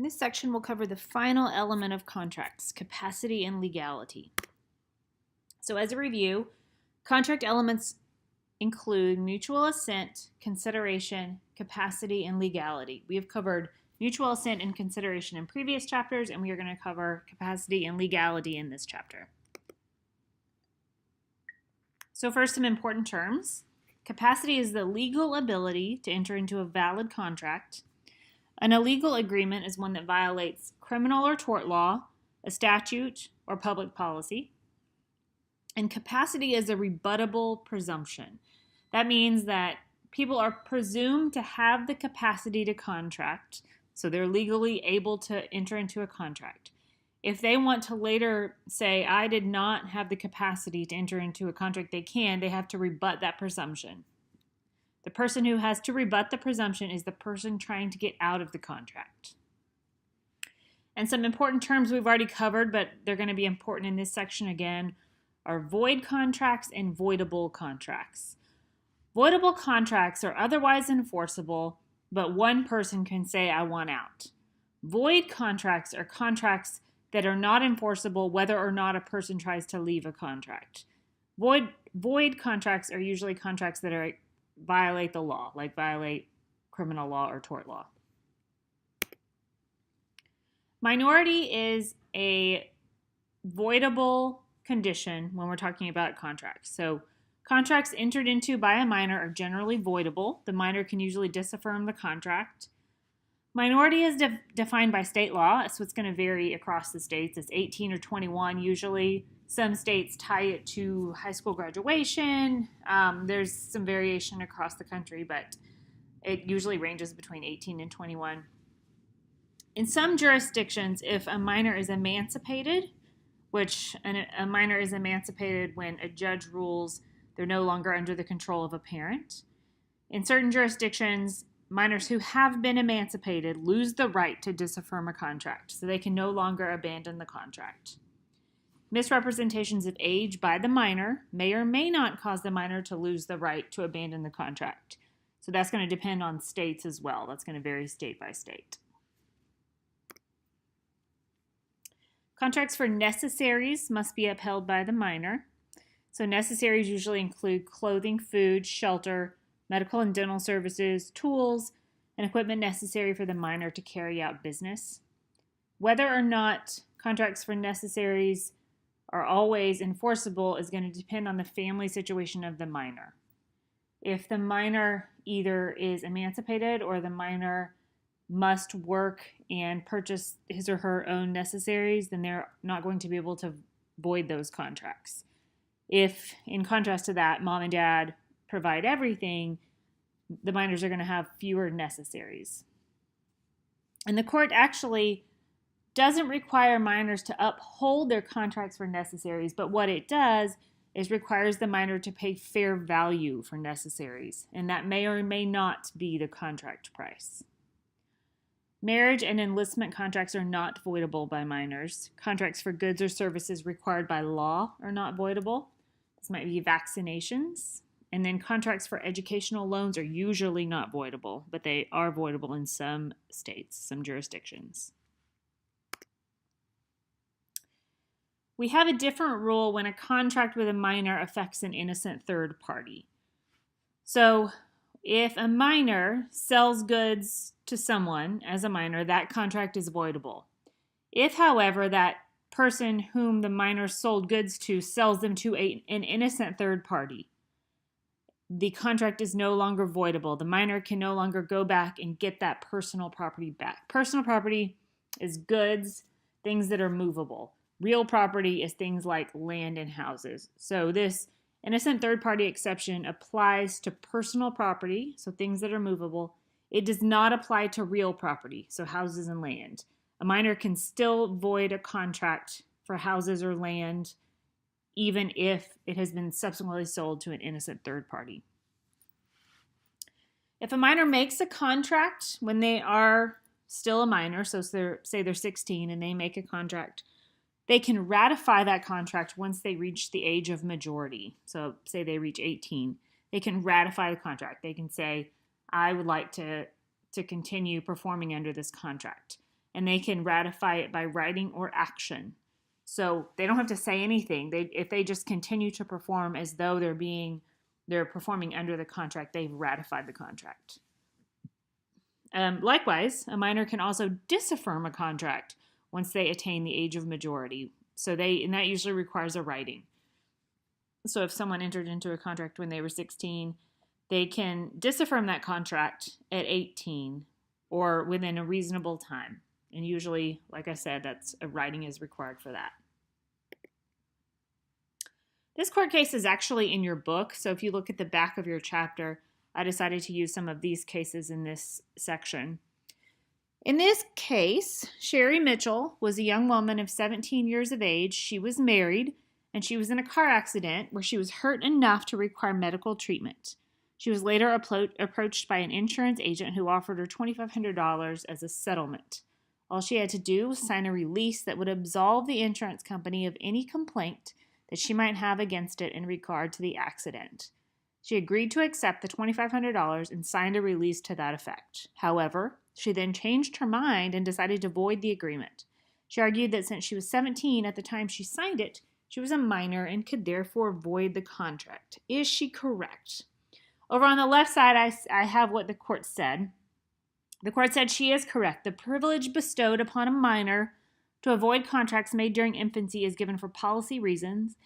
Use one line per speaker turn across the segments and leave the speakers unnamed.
In this section, we'll cover the final element of contracts, capacity and legality. So as a review, contract elements include mutual assent, consideration, capacity, and legality. We have covered mutual assent and consideration in previous chapters, and we are going to cover capacity and legality in this chapter. So first, some important terms. Capacity is the legal ability to enter into a valid contract. An illegal agreement is one that violates criminal or tort law, a statute, or public policy. And capacity is a rebuttable presumption. That means that people are presumed to have the capacity to contract, so they're legally able to enter into a contract. If they want to later say, I did not have the capacity to enter into a contract, they have to rebut that presumption. The person who has to rebut the presumption is the person trying to get out of the contract. And some important terms we've already covered, but they're going to be important in this section again, are void contracts and voidable contracts. Voidable contracts are otherwise enforceable, but one person can say, I want out. Void contracts are contracts that are not enforceable whether or not a person tries to leave a contract. Void contracts are usually contracts that violate the law, like violate criminal law or tort law. Minority is a voidable condition when we're talking about contracts. So contracts entered into by a minor are generally voidable. The minor can usually disaffirm the contract. Minority is defined by state law, so it's going to vary across the states. It's 18 or 21 usually. Some states tie it to high school graduation. There's some variation across the country, but it usually ranges between 18 and 21. In some jurisdictions, if a minor is emancipated, which a minor is emancipated when a judge rules they're no longer under the control of a parent. In certain jurisdictions, minors who have been emancipated lose the right to disaffirm a contract, so they can no longer abandon the contract. Misrepresentations of age by the minor may or may not cause the minor to lose the right to abandon the contract. So that's going to depend on states as well. That's going to vary state by state. Contracts for necessaries must be upheld by the minor. So necessaries usually include clothing, food, shelter, medical and dental services, tools, and equipment necessary for the minor to carry out business. Whether or not contracts for necessaries are always enforceable is going to depend on the family situation of the minor. If the minor either is emancipated or the minor must work and purchase his or her own necessaries, then they're not going to be able to void those contracts. If, in contrast to that, mom and dad provide everything, the minors are going to have fewer necessaries. And the court actually doesn't require minors to uphold their contracts for necessaries, but what it does is requires the minor to pay fair value for necessaries, and that may or may not be the contract price. Marriage and enlistment contracts are not voidable by minors. Contracts for goods or services required by law are not voidable. This might be vaccinations. And then contracts for educational loans are usually not voidable, but they are voidable in some states, some jurisdictions. We have a different rule when a contract with a minor affects an innocent third party. So if a minor sells goods to someone as a minor, that contract is voidable. If, however, that person whom the minor sold goods to sells them to an innocent third party, the contract is no longer voidable. The minor can no longer go back and get that personal property back. Personal property is goods, things that are movable. Real property is things like land and houses. So this innocent third party exception applies to personal property, so things that are movable. It does not apply to real property, so houses and land. A minor can still void a contract for houses or land even if it has been subsequently sold to an innocent third party. If a minor makes a contract when they are still a minor, so say they're 16 and they make a contract, they can ratify that contract once they reach the age of majority. So say they reach 18. They can ratify the contract. They can say, I would like to continue performing under this contract. and they can ratify it by writing or action. So they don't have to say anything. If they just continue to perform as though they're performing under the contract, they've ratified the contract. Likewise, a minor can also disaffirm a contract once they attain the age of majority. And that usually requires a writing. So if someone entered into a contract when they were 16, they can disaffirm that contract at 18 or within a reasonable time. And usually, like I said, a writing is required for that. This court case is actually in your book. So if you look at the back of your chapter, I decided to use some of these cases in this section. In this case, Sherry Mitchell was a young woman of 17 years of age. She was married, and she was in a car accident where she was hurt enough to require medical treatment. She was later approached by an insurance agent who offered her $2,500 as a settlement. All she had to do was sign a release that would absolve the insurance company of any complaint that she might have against it in regard to the accident. She agreed to accept the $2,500 and signed a release to that effect. However, she then changed her mind and decided to void the agreement. She argued that since she was 17 at the time she signed it, she was a minor and could therefore void the contract. Is she correct? Over on the left side, I have what the court said. The court said she is correct. The privilege bestowed upon a minor to avoid contracts made during infancy is given for policy reasons.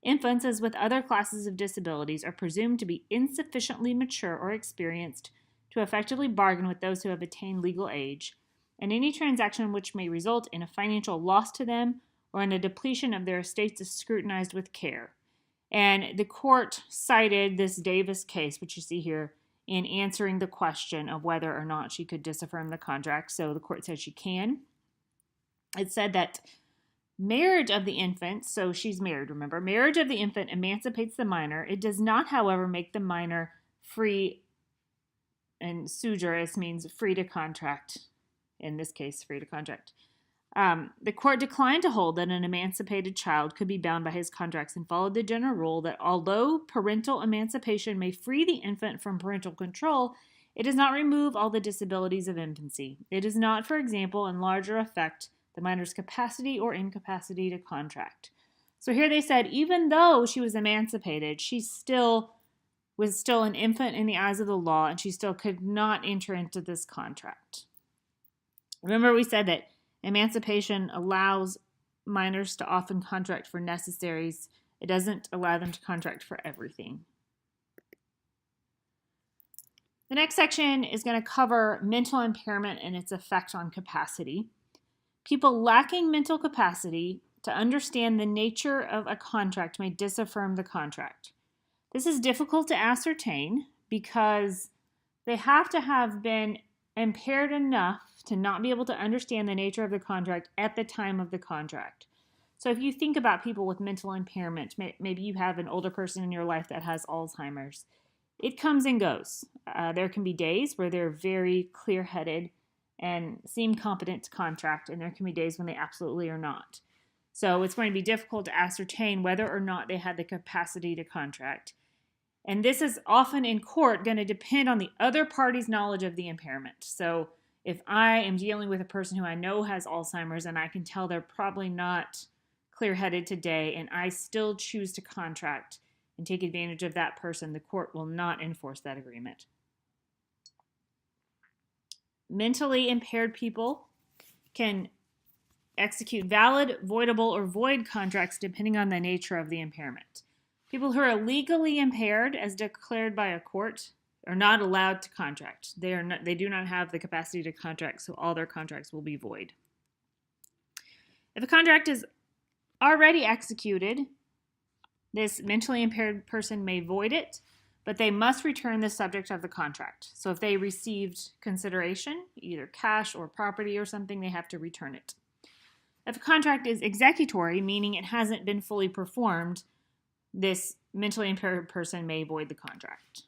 Infants, as with other classes of disabilities, are presumed to be insufficiently mature or experienced to effectively bargain with those who have attained legal age, and any transaction which may result in a financial loss to them or in a depletion of their estates is scrutinized with care. And the court cited this Davis case, which you see here, in answering the question of whether or not she could disaffirm the contract. So the court said she can. It said that marriage of the infant, so she's married, remember, marriage of the infant emancipates the minor. It does not, however, make the minor free, and sui juris means free to contract, in this case, free to contract. The court declined to hold that an emancipated child could be bound by his contracts and followed the general rule that although parental emancipation may free the infant from parental control, it does not remove all the disabilities of infancy. It does not, for example, enlarge or affect the minor's capacity or incapacity to contract. So here they said even though she was emancipated, she was still an infant in the eyes of the law, and she still could not enter into this contract. Remember, we said that emancipation allows minors to often contract for necessaries. It doesn't allow them to contract for everything. The next section is going to cover mental impairment and its effect on capacity. People lacking mental capacity to understand the nature of a contract may disaffirm the contract. This is difficult to ascertain because they have to have been impaired enough to not be able to understand the nature of the contract at the time of the contract. So if you think about people with mental impairment, maybe you have an older person in your life that has Alzheimer's. It comes and goes. There can be days where they're very clear-headed and seem competent to contract, and there can be days when they absolutely are not. So it's going to be difficult to ascertain whether or not they had the capacity to contract. And this is often in court going to depend on the other party's knowledge of the impairment. So if I am dealing with a person who I know has Alzheimer's and I can tell they're probably not clear-headed today and I still choose to contract and take advantage of that person, the court will not enforce that agreement. Mentally impaired people can execute valid, voidable, or void contracts depending on the nature of the impairment. People who are legally impaired, as declared by a court, are not allowed to contract. They do not have the capacity to contract, so all their contracts will be void. If a contract is already executed, this mentally impaired person may void it, but they must return the subject of the contract. So if they received consideration, either cash or property or something, they have to return it. If a contract is executory, meaning it hasn't been fully performed, this mentally impaired person may void the contract.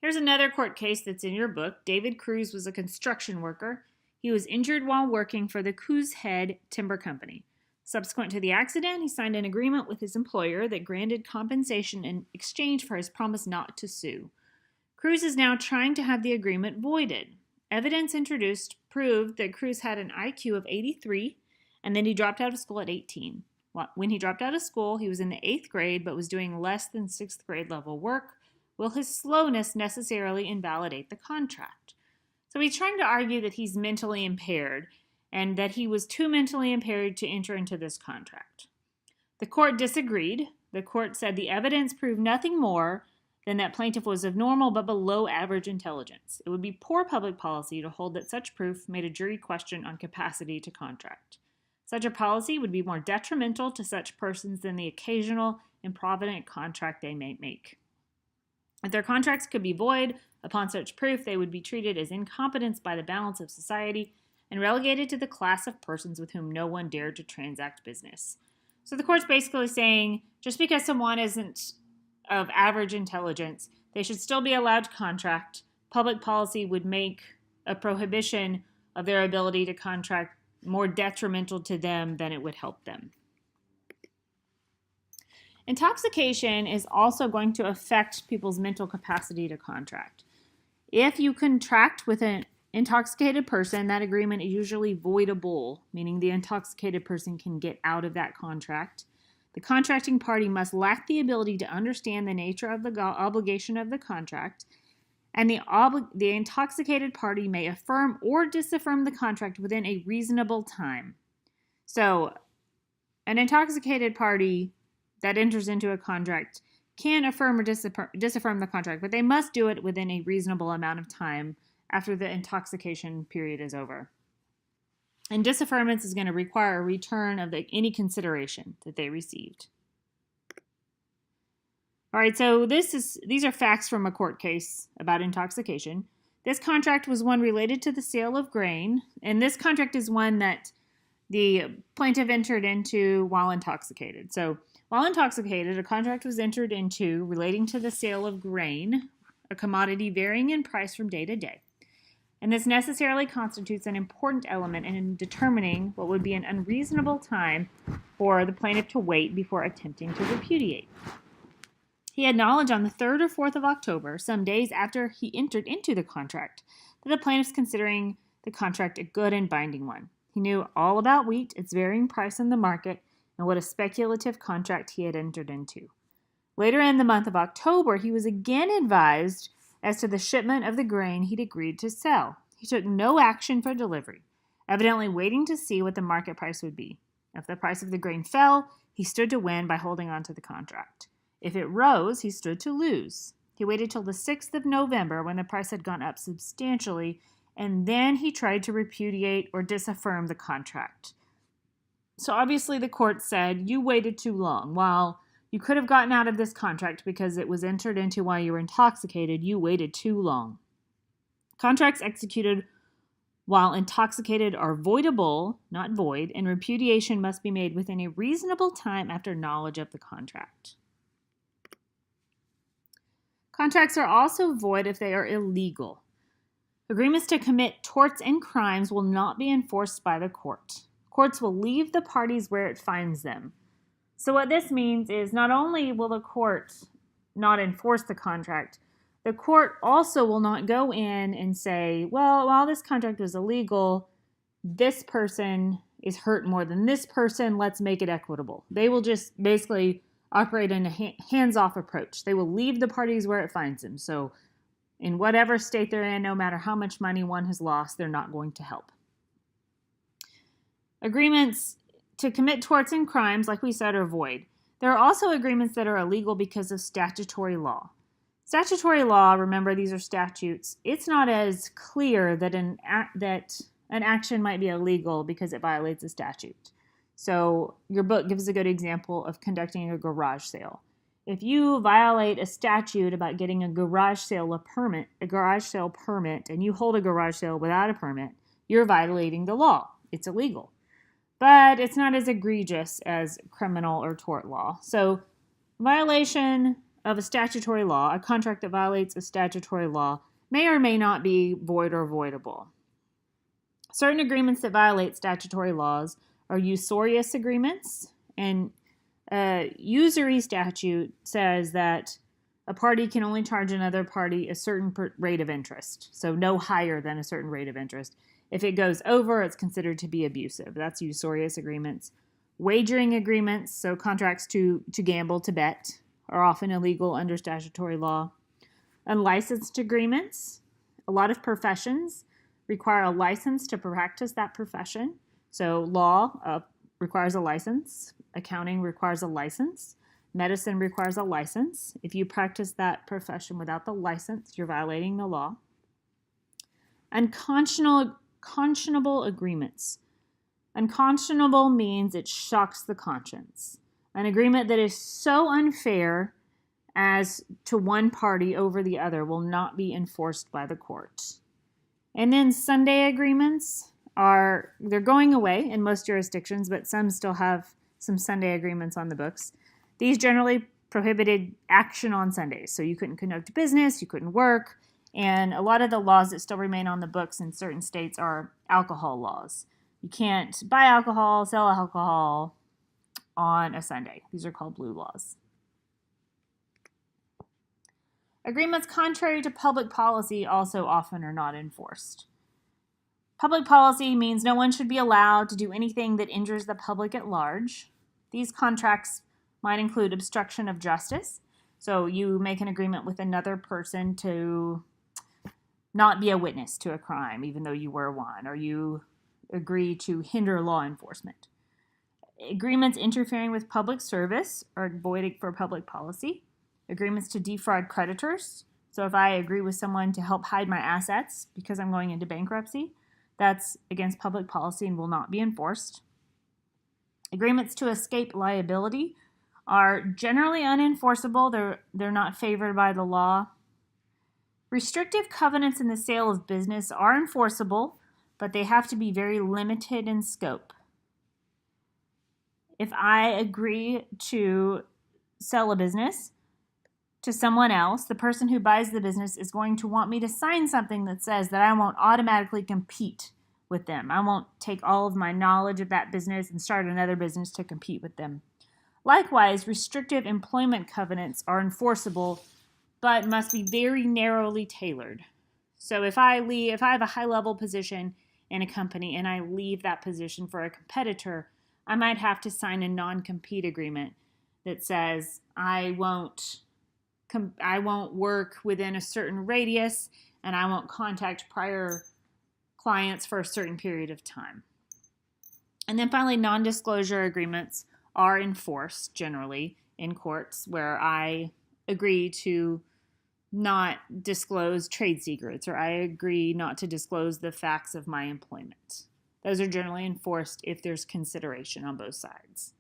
Here's another court case that's in your book. David Cruz was a construction worker. He was injured while working for the Coos Head Timber Company. Subsequent to the accident, he signed an agreement with his employer that granted compensation in exchange for his promise not to sue. Cruz is now trying to have the agreement voided. Evidence introduced proved that Cruz had an IQ of 83 and then he dropped out of school at 18. When he dropped out of school, he was in the 8th grade but was doing less than 6th grade level work. Will his slowness necessarily invalidate the contract? So he's trying to argue that he's mentally impaired and that he was too mentally impaired to enter into this contract. The court disagreed. The court said the evidence proved nothing more than that plaintiff was of normal but below average intelligence. It would be poor public policy to hold that such proof made a jury question on capacity to contract. Such a policy would be more detrimental to such persons than the occasional improvident contract they may make. If their contracts could be void upon such proof, they would be treated as incompetents by the balance of society and relegated to the class of persons with whom no one dared to transact business. So the court's basically saying just because someone isn't of average intelligence, they should still be allowed to contract. Public policy would make a prohibition of their ability to contract more detrimental to them than it would help them. Intoxication is also going to affect people's mental capacity to contract. If you contract with an intoxicated person, that agreement is usually voidable, meaning the intoxicated person can get out of that contract. The contracting party must lack the ability to understand the nature of the obligation of the contract, and the intoxicated party may affirm or disaffirm the contract within a reasonable time. So, an intoxicated party that enters into a contract can affirm or disaffirm the contract, but they must do it within a reasonable amount of time after the intoxication period is over. And disaffirmance is going to require a return of any consideration that they received. All right, so these are facts from a court case about intoxication. This contract was one related to the sale of grain, and this contract is one that the plaintiff entered into while intoxicated. So while intoxicated, a contract was entered into relating to the sale of grain, a commodity varying in price from day to day. And this necessarily constitutes an important element in determining what would be an unreasonable time for the plaintiff to wait before attempting to repudiate. He had knowledge on the 3rd or 4th of October, some days after he entered into the contract, that the plaintiff was considering the contract a good and binding one. He knew all about wheat, its varying price in the market, and what a speculative contract he had entered into. Later in the month of October, he was again advised as to the shipment of the grain he'd agreed to sell. He took no action for delivery, evidently waiting to see what the market price would be. If the price of the grain fell, he stood to win by holding on to the contract. If it rose, he stood to lose. He waited till the 6th of November when the price had gone up substantially, and then he tried to repudiate or disaffirm the contract. So obviously the court said, you waited too long. While you could have gotten out of this contract because it was entered into while you were intoxicated, you waited too long. Contracts executed while intoxicated are voidable, not void, and repudiation must be made within a reasonable time after knowledge of the contract. Contracts are also void if they are illegal. Agreements to commit torts and crimes will not be enforced by the court. Courts will leave the parties where it finds them. So what this means is not only will the court not enforce the contract, the court also will not go in and say, well, while this contract was illegal, this person is hurt more than this person, let's make it equitable. They will just basically operate in a hands-off approach. They will leave the parties where it finds them. So in whatever state they're in, no matter how much money one has lost, they're not going to help. Agreements to commit torts and crimes, like we said, are void. There are also agreements that are illegal because of statutory law. Statutory law, remember these are statutes, it's not as clear that an action might be illegal because it violates a statute. So your book gives a good example of conducting a garage sale. If you violate a statute about getting a garage sale permit, and you hold a garage sale without a permit, you're violating the law. It's illegal. But it's not as egregious as criminal or tort law. So violation of a statutory law, a contract that violates a statutory law, may or may not be void or voidable. Certain agreements that violate statutory laws are usurious agreements, and usury statute says that A party can only charge another party a certain rate of interest, so no higher than a certain rate of interest. If it goes over, it's considered to be abusive. That's usurious agreements. Wagering agreements, so contracts to gamble, to bet, are often illegal under statutory law. Unlicensed agreements, a lot of professions require a license to practice that profession. So law requires a license, accounting requires a license, medicine requires a license. If you practice that profession without the license, you're violating the law. Unconscionable agreements. Unconscionable means it shocks the conscience. An agreement that is so unfair as to one party over the other will not be enforced by the court. And then Sunday agreements they're going away in most jurisdictions, but some still have some Sunday agreements on the books. These generally prohibited action on Sundays, so you couldn't conduct business, you couldn't work, and a lot of the laws that still remain on the books in certain states are alcohol laws. You can't buy alcohol, sell alcohol on a Sunday. These are called blue laws. Agreements contrary to public policy also often are not enforced. Public policy means no one should be allowed to do anything that injures the public at large. These contracts might include obstruction of justice. So you make an agreement with another person to not be a witness to a crime, even though you were one, or you agree to hinder law enforcement. Agreements interfering with public service are void for public policy. Agreements to defraud creditors. So if I agree with someone to help hide my assets because I'm going into bankruptcy, that's against public policy and will not be enforced. Agreements to escape liability are generally unenforceable. They're not favored by the law. Restrictive covenants in the sale of business are enforceable, but they have to be very limited in scope. If I agree to sell a business to someone else, the person who buys the business is going to want me to sign something that says that I won't automatically compete with them. I won't take all of my knowledge of that business and start another business to compete with them. Likewise, restrictive employment covenants are enforceable, but must be very narrowly tailored. So if I have a high-level position in a company and I leave that position for a competitor, I might have to sign a non-compete agreement that says I won't work within a certain radius and I won't contact prior clients for a certain period of time. And then finally, non-disclosure agreements are enforced generally in courts where I agree to not disclose trade secrets or I agree not to disclose the facts of my employment. Those are generally enforced if there's consideration on both sides.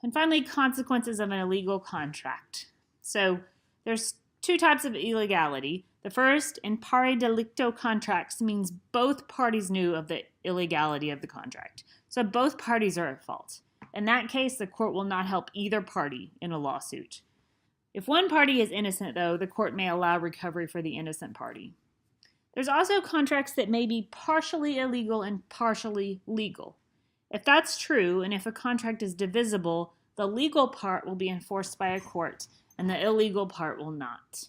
And finally, consequences of an illegal contract. So there's two types of illegality. The first, in pari delicto contracts, means both parties knew of the illegality of the contract. So both parties are at fault. In that case, the court will not help either party in a lawsuit. If one party is innocent, though, the court may allow recovery for the innocent party. There's also contracts that may be partially illegal and partially legal. If that's true, and if a contract is divisible, the legal part will be enforced by a court, and the illegal part will not.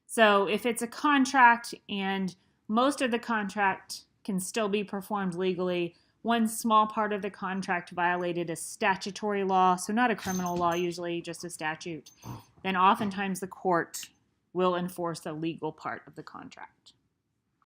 So if it's a contract and most of the contract can still be performed legally, one small part of the contract violated a statutory law, so not a criminal law usually, just a statute, then oftentimes the court will enforce the legal part of the contract.